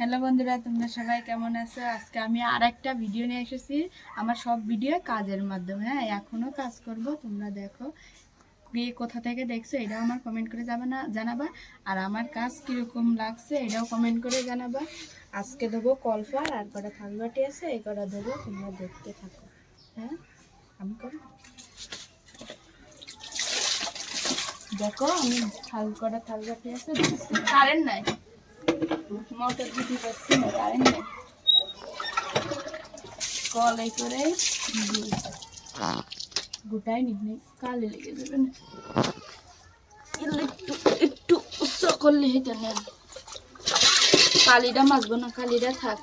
Hello বন্ধুরা, তোমরা সবাই কেমন আছো? আজকে আমি আর একটা ভিডিও নিয়ে এসেছি। আমার সব ভিডিও কাজের মাধ্যমে, হ্যাঁ এখনও কাজ করব। তোমরা দেখো কে কোথা থেকে দেখছো এটাও আমার কমেন্ট করে জানাবা। আর আমার কাজ কীরকম লাগছে এটাও কমেন্ট করে জানাবা। আজকে দেবো কলফার, আর কটা থালবাটি আছে, এই কটা দেবো, তোমরা দেখতে থাকো। হ্যাঁ আমি করো, দেখো আমি কটা থালবাটি আছে। কারেন্ট নাই, মোটর দিতে পারছি না, কারেন্ট নেই। কলে করে গোটাই নিয়ে কালে লেগে যাবে না, একটু একটু উচ্চ করলে হেঁটে নেন। কালিটা মাজবো না, কালিটা থাক।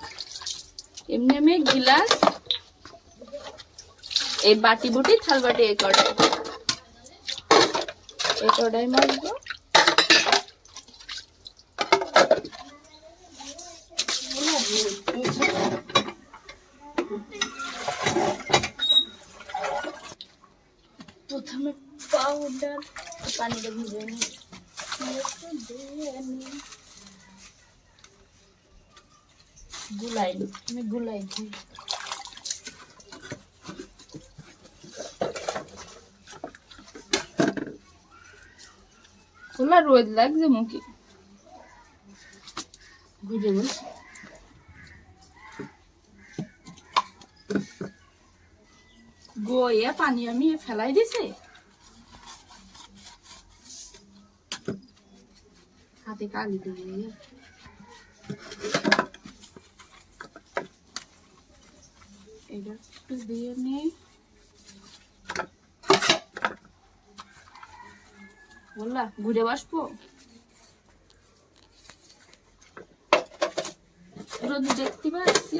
এমনি আমি গিলাস, এই বাটি বুটি থাল বাটি এই কটাই মাজবো। প্রথমে পাউডার পানিটা ভিজে নিই, গুলাই আমি গুলাই দিই। খোলা রোদ লাগছে মুখে, বুঝে বলছি। গইয়া পানি আমি ফেলাই দিছি, হাতে কালি দিয়ে এটা একটু দিয়ে নিই। বললা ঘুরে বসবো, রোদ দেখতে পাচ্ছি।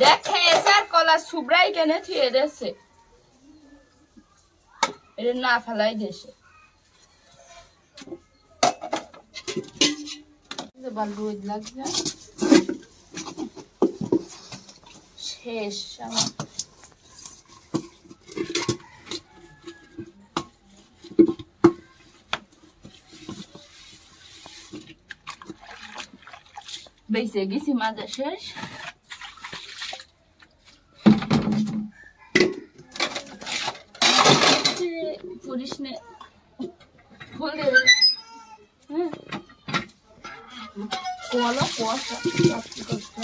দেখে স্যার কলা সুব্রাই টেনে থিয়ে দেছে, এটা না ফেলাই দেশে রোদ লাগবে। শেষ আমার বেঁচে গেছি, মাজা শেষ। পুলিশ নে বলে হ্যাঁ কলা কুয়াশা কষ্ট।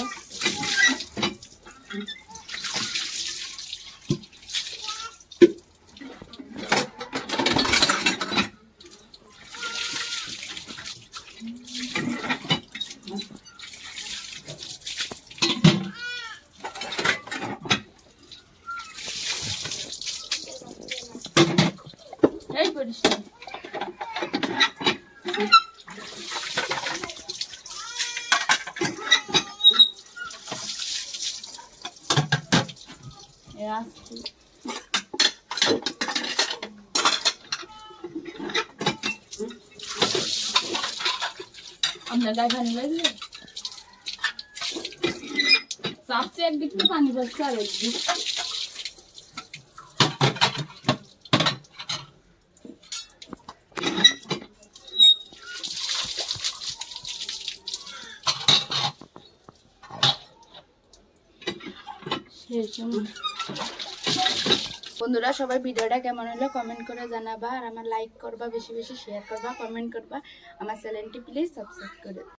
এই পরিষ্কার আপনার গায়ে পানি লাগবে, চাপছে একদিক তো পানি পড়ছে আর একদিক। বন্ধুরা সবাই ভিডিওটা কেমন হলো কমেন্ট করে জানাবা, আর আমার লাইক করবা, বেশি বেশি শেয়ার করবা, কমেন্ট করবা। আমার চ্যানেলটি প্লিজ সাবস্ক্রাইব করে